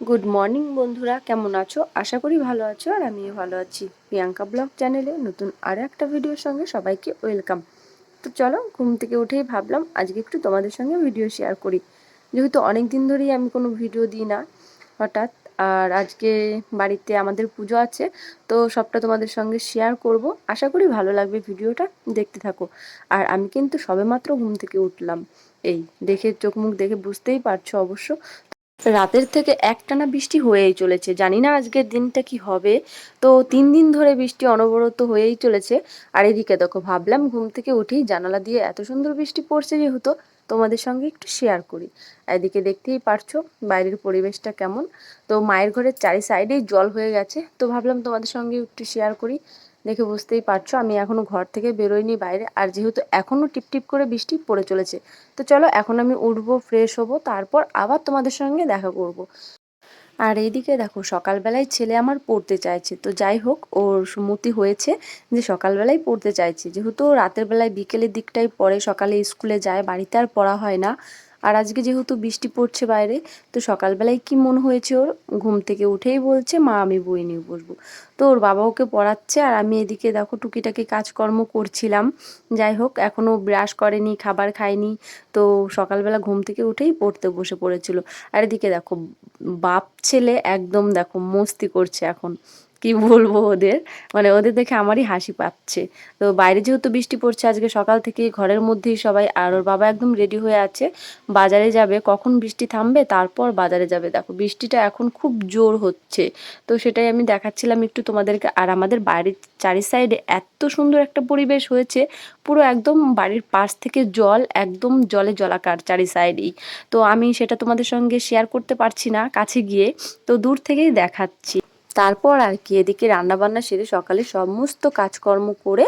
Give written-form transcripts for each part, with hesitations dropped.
Good morning বন্ধুরা, কেমন আছো? আশা করি ভালো আছো আর আমিও ভালো আছি। প্রিয়াঙ্কা ব্লগ চ্যানেলে নতুন আরও একটা ভিডিওর সঙ্গে সবাইকে ওয়েলকাম। তো চলো, ঘুম থেকে উঠেই ভাবলাম আজকে একটু তোমাদের সঙ্গে ভিডিও শেয়ার করি, যেহেতু অনেক দিন ধরেই আমি কোনো ভিডিও দিই না হঠাৎ। আর আজকে বাড়িতে আমাদের পুজো আছে, তো সবটা তোমাদের সঙ্গে শেয়ার করব। আশা করি ভালো লাগবে, ভিডিওটা দেখতে থাকো। আর আমি কিন্তু সবেমাত্র ঘুম থেকে উঠলাম, এই দেখে চোখ মুখ দেখে বুঝতেই পারছো অবশ্য। রাতের থেকে একটানা বৃষ্টি হয়েই চলেছে, জানি না আজকের দিনটা কি হবে। তো 3 দিন ধরে বৃষ্টি অনবরত হয়েই চলেছে। আর এদিকে দেখো, ভাবলাম ঘুম থেকে উঠেই জানালা দিয়ে এত সুন্দর বৃষ্টি পড়ছে যেহেতু, তোমাদের সঙ্গে একটু শেয়ার করি। এদিকে দেখতেই পারছো বাইরের পরিবেশটা কেমন। তো মায়ের ঘরের চারি সাইডেই জল হয়ে গেছে, তো ভাবলাম তোমাদের সঙ্গে একটু শেয়ার করি। দেখে বুঝতেই পারছো আমি এখনো ঘর থেকে বেরোইনি বাইরে, আর যেহেতু এখনো টিপটিপ করে বৃষ্টি পড়ে চলেছে। তো চলো, এখন আমি উঠবো, ফ্রেশ হব, তারপর আবার তোমাদের সঙ্গে দেখা করব। আর এইদিকে দেখো, সকালবেলায় ছেলে আমার পড়তে চাইছে, তো যাই হোক, ওর সুমতি হয়েছে যে সকালবেলায় পড়তে চাইছে, যেহেতু ও রাতের বেলায় বিকেলের দিকটাই পড়ে, সকালে স্কুলে যায়, বাড়িতে আর পড়া হয় না। আর আজকে যেহেতু বৃষ্টি পড়ছে বাইরে, তো সকালবেলায় কি মন হয়েছে ওর, ঘুম থেকে উঠেই বলছে মা আমি বই নিয়ে বসবো। তো ওর বাবা ওকে পড়াচ্ছে, আর আমি এদিকে দেখো টুকিটাকি কাজকর্ম করছিলাম। যাই হোক, এখনও ব্রাশ করেনি, খাবার খায়নি। তো সকালবেলা ঘুম থেকে উঠেই পড়তে বসে পড়েছিল। আর এদিকে দেখো, বাপ ছেলে একদম দেখো মস্তি করছে এখন। কি বলবো ওদের, মানে ওদের দেখে আমারই হাসি পাচ্ছে। তো বাইরে যেহেতু বৃষ্টি পড়ছে আজকে সকাল থেকে, ঘরের মধ্যেই সবাই। আর ওর বাবা একদম রেডি হয়ে আছে, বাজারে যাবে, কখন বৃষ্টি থামবে তারপর বাজারে যাবে। দেখো বৃষ্টিটা এখন খুব জোর হচ্ছে, তো সেটাই আমি দেখাচ্ছিলাম একটু তোমাদেরকে। আর আমাদের বাড়ির চারি সাইডে এত সুন্দর একটা পরিবেশ হয়েছে, পুরো একদম বাড়ির পাশ থেকে জল, একদম জলে জলাকার চারি সাইডেই। তো আমি সেটা তোমাদের সঙ্গে শেয়ার করতে পারছি না কাছে গিয়ে, তো দূর থেকেই দেখাচ্ছি। তারপর আর কি, এদিকে রান্নাবান্না সেরে সকালে সমস্ত কাজকর্ম করে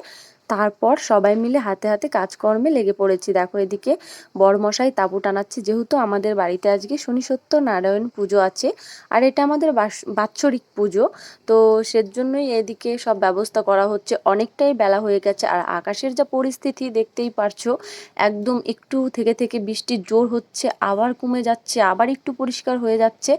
তারপর সবাই মিলে হাতে হাতে কাজকর্মে লেগে পড়েছি। দেখো এদিকে বড়মশাই তাঁবু টানাচ্ছে, যেহেতু আমাদের বাড়িতে আজকে শনি সত্যনারায়ণ পুজো আছে। আর এটা আমাদের বাৎসরিক পুজো, তো সেজন্যই এদিকে সব ব্যবস্থা করা হচ্ছে। অনেকটাই বেলা হয়ে গেছে, আর আকাশের যা পরিস্থিতি দেখতেই পারছো, একদম একটু থেকে থেকে বৃষ্টি জোর হচ্ছে, আবার কমে যাচ্ছে, আবার একটু পরিষ্কার হয়ে যাচ্ছে।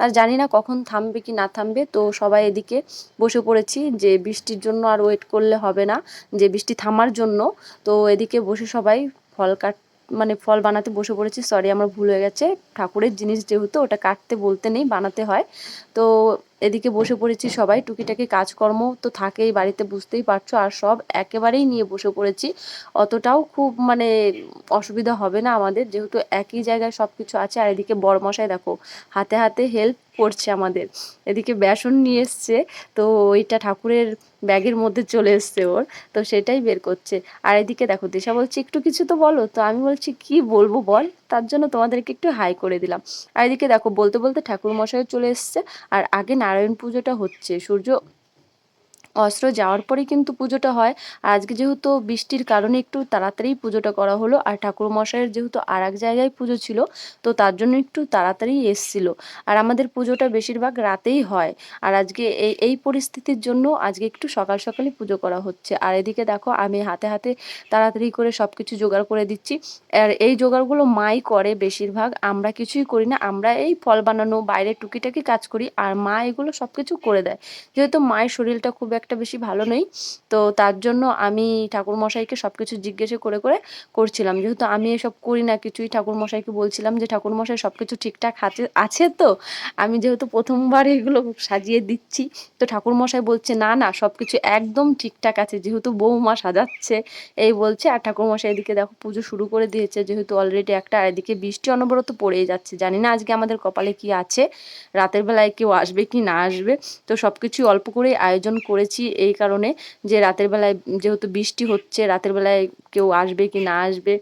আর জানি না কখন থামবে কি না থামবে। তো সবাই এদিকে বসে পড়েছি, যে বৃষ্টির জন্য আর ওয়েট করলে হবে না, যে বৃষ্টি থামার জন্য। তো এদিকে বসে সবাই ফল কাট মানে ফল বানাতে বসে পড়েছি। সরি, আমার ভুল হয়ে গেছে, ঠাকুরের জিনিস যেহেতু ওটা কাটতে বলতে নেই, বানাতে হয়। তো এদিকে বসে পড়েছি সবাই, টুকিটাকি কাজকর্ম তো থাকেই বাড়িতে, বুঝতেই পারছো। আর সব একেবারেই নিয়ে বসে পড়েছি, অতটাও খুব মানে অসুবিধা হবে না আমাদের, যেহেতু একই জায়গায় সব কিছু আছে। আর এদিকে বড়মশাই দেখো হাতে হাতে হেল্প করছে আমাদের। এদিকে বেসন নিয়ে এসছে, তো ওইটা ঠাকুরের ব্যাগের মধ্যে চলে এসছে ওর, তো সেটাই বের করছে। আর এদিকে দেখো দিশা বলছে একটু কিছু তো বলো, তো আমি বলছি কি বলবো বল, তার জন্য তোমাদেরকে একটু হাই করে দিলাম। আর এদিকে দেখো বলতে বলতে ঠাকুর মশাইও চলে এসছে। আর আগে নারায়ণ পুজোটা হচ্ছে, সূর্য অস্ত্র যাওয়ার পরেই কিন্তু পুজোটা হয়। আর আজকে যেহেতু বৃষ্টির কারণে একটু তাড়াতাড়ি পুজোটা করা হলো, আর ঠাকুর মশাইয়ের যেহেতু আর এক জায়গায় পুজো ছিল, তো তার জন্য একটু তাড়াতাড়ি এসছিল। আর আমাদের পুজোটা বেশিরভাগ রাতেই হয়। আর আজকে এই পরিস্থিতির জন্য আজকে একটু সকাল সকালই পুজো করা হচ্ছে। আর এদিকে দেখো আমি হাতে হাতে তাড়াতাড়ি করে সব কিছু জোগাড় করে দিচ্ছি। আর এই জোগাড়গুলো মাই করে বেশিরভাগ, আমরা কিছুই করি না। আমরা এই ফল বানানো, বাইরে টুকিটাকি কাজ করি, আর মা এগুলো সব কিছু করে দেয়। যেহেতু মায়ের শরীরটা খুব একটা বেশি ভালো নেই, তো তার জন্য আমি ঠাকুরমশাইকে সব কিছু জিজ্ঞেসে করে করে করছিলাম। যেহেতু আমি এসব করি না কিছুই, ঠাকুরমশাইকে বলছিলাম যে ঠাকুরমশাই সব কিছু ঠিকঠাক আছে তো। আমি যেহেতু প্রথমবার এগুলো সাজিয়ে দিচ্ছি, তো ঠাকুরমশাই বলছে না না সব কিছু একদম ঠিকঠাক আছে, যেহেতু বৌমা সাজাচ্ছে এই বলছে। আর ঠাকুরমশাই এদিকে দেখো পুজো শুরু করে দিয়েছে, যেহেতু অলরেডি একটা। আর এদিকে বৃষ্টি অনবরত পড়েই যাচ্ছে, জানি না আজকে আমাদের কপালে কি আছে, রাতের বেলায় কেউ আসবে কি না আসবে। তো সব কিছুই অল্প করেই আয়োজন করেছি এই কারণে, যে রাতের বেলায় যেহেতু বৃষ্টি হচ্ছে, রাতের বেলায় কেউ আসবে কি না আসবে,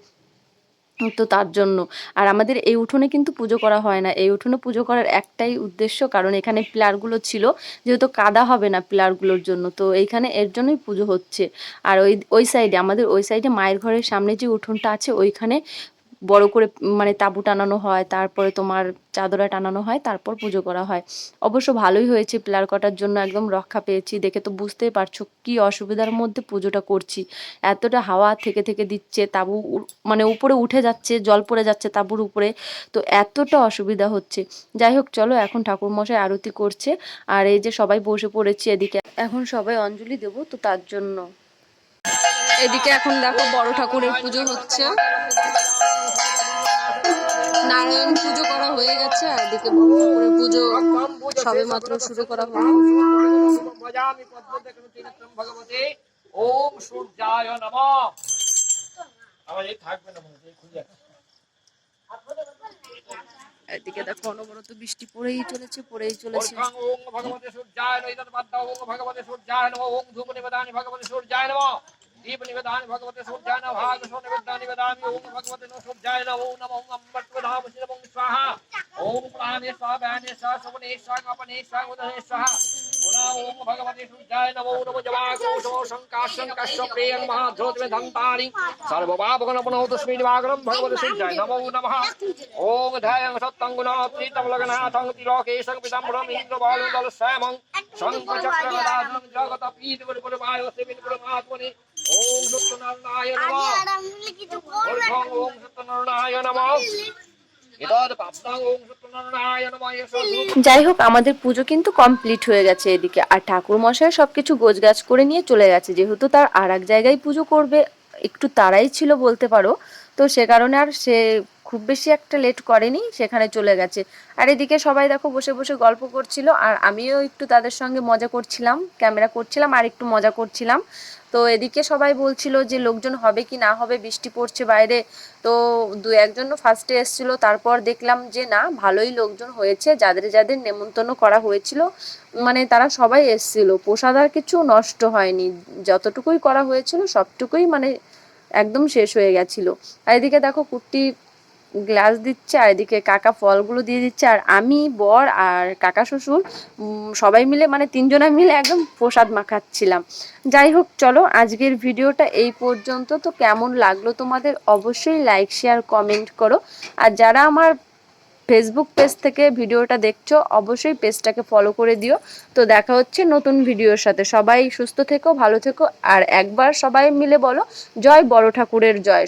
তো তার জন্য। আর আমাদের এই উঠোনে কিন্তু পুজো করা হয় না, এই উঠোনে পুজো করার একটাই উদ্দেশ্য, কারণ এখানে পিলারগুলো ছিল, যেহেতু কাদা হবে না পিলারগুলোর জন্য, তো এইখানে এর জন্যই পুজো হচ্ছে। আর ওই ওই সাইডে, আমাদের ওই সাইডে মায়ের ঘরের সামনে যে উঠোনটা আছে, ওইখানে বড় করে মানে তাঁবু টানানো হয়, তারপরে তোমার চাদরা টানানো হয়, তারপর পুজো করা হয়। অবশ্য ভালোই হয়েছে, পিলার কটার জন্য একদম রক্ষা পেয়েছি। দেখে তো বুঝতেই পারছো কি অসুবিধার মধ্যে পুজোটা করছি। এতটা হাওয়া থেকে থেকে দিচ্ছে, তাঁবু মানে উপরে উঠে যাচ্ছে, জল পড়ে যাচ্ছে তাঁবুর উপরে, তো এতটা অসুবিধা হচ্ছে। যাই হোক চলো, এখন ঠাকুরমশাই আরতি করছে আর এই যে সবাই বসে পড়েছি এদিকে, এখন সবাই অঞ্জলি দেবো তো তার জন্য। এদিকে এখন দেখো বড় ঠাকুরের পুজো হচ্ছে, নারায়ণ পুজো করা হয়ে গেছে, আর এদিকে বড় ঠাকুরের পুজো সবে মাত্র শুরু করা হলো। ওম সূর্যায় নমঃ। এদিকে দেখো অনবরত বৃষ্টি পড়েই চলেছে, পড়েই চলেছে। ওম ভগবতে সূর্যায় নমঃ। ইদৎ ওম ভগবতে সূর্যায় নমঃ। ওম ধূপ নিবেদানি ভগবতে সূর্যায় নমঃ। दीप निवेदानि भगवते सूर्याय नमः। भाग सो निवेदानि निवेदामि ओम भगवते नो सूर्याय नमः। ओम नमः अमृत प्रधाम शिवं स्वाहा। ओम प्राणे स्वाहा व्याने स्वाहा सवने स्वाहा अपने स्वाहा उदने स्वाहा। पुनः ओम भगवते सूर्याय नमः। नमो जवागोषो शंकाशं कश्यप्रेयं महाध्रोतमे धन्तानि सर्वपापगण पुनः तस्मै निवागरं भगवते सूर्याय नमो नमः। ओम ध्यायं सत्तं गुणः प्रीतं लगनाथं त्रिलोकेशं पिताम्बरं इन्द्रबालं दलश्यामं शङ्खचक्रगदाधरं जगतपीठगुरुपुरवायो श्रीविष्णुपुरमात्मने। ओम सत्यनारायणाय नमः। ओम सत्यनारायणाय नमः। যাই হোক, আমাদের পুজো কিন্তু কমপ্লিট হয়ে গেছে এদিকে, আর ঠাকুর মশাই সবকিছু গোছগাছ করে নিয়ে চলে গেছে, যেহেতু তার আর এক জায়গায় পুজো করবে, একটু তাড়াই ছিল বলতে পারো, তো সে কারণে আর সে খুব বেশি একটা লেট করেনি, সেখানে চলে গেছে। আর এদিকে সবাই দেখো বসে বসে গল্প করছিল, আর আমিও একটু তাদের সঙ্গে মজা করছিলাম, ক্যামেরা করছিলাম আর একটু মজা করছিলাম। তো এদিকে সবাই বলছিল যে লোকজন হবে কি না হবে, বৃষ্টি পড়ছে বাইরে। তো দু একজন ফার্স্টে এসেছিল, তারপর দেখলাম যে না, ভালোই লোকজন হয়েছে, যাদের যাদের নেমন্তন্ন করা হয়েছিল মানে তারা সবাই এসেছিল, প্রসাদ আর কিছু নষ্ট হয়নি, যতটুকুই করা হয়েছিল সবটুকুই মানে একদম শেষ হয়ে গেছিল। আর এদিকে দেখো কুর্তি গ্লাস দিচ্ছে, আর এদিকে কাকা ফলগুলো দিয়ে দিচ্ছে, আর আমি, বর আর কাকা শ্বশুর সবাই মিলে মানে তিনজনে মিলে একদম প্রসাদ মাখাচ্ছিলাম। যাই হোক চলো, আজকের ভিডিওটা এই পর্যন্ত। তো কেমন লাগলো তোমাদের অবশ্যই লাইক শেয়ার কমেন্ট করো, আর যারা আমার ফেসবুক পেজ থেকে ভিডিওটা দেখছো অবশ্যই পেজটাকে ফলো করে দিও। তো দেখা হচ্ছে নতুন ভিডিওর সাথে, সবাই সুস্থ থেকো, ভালো থেকো, আর একবার সবাই মিলে বলো জয় বড় ঠাকুরের জয়।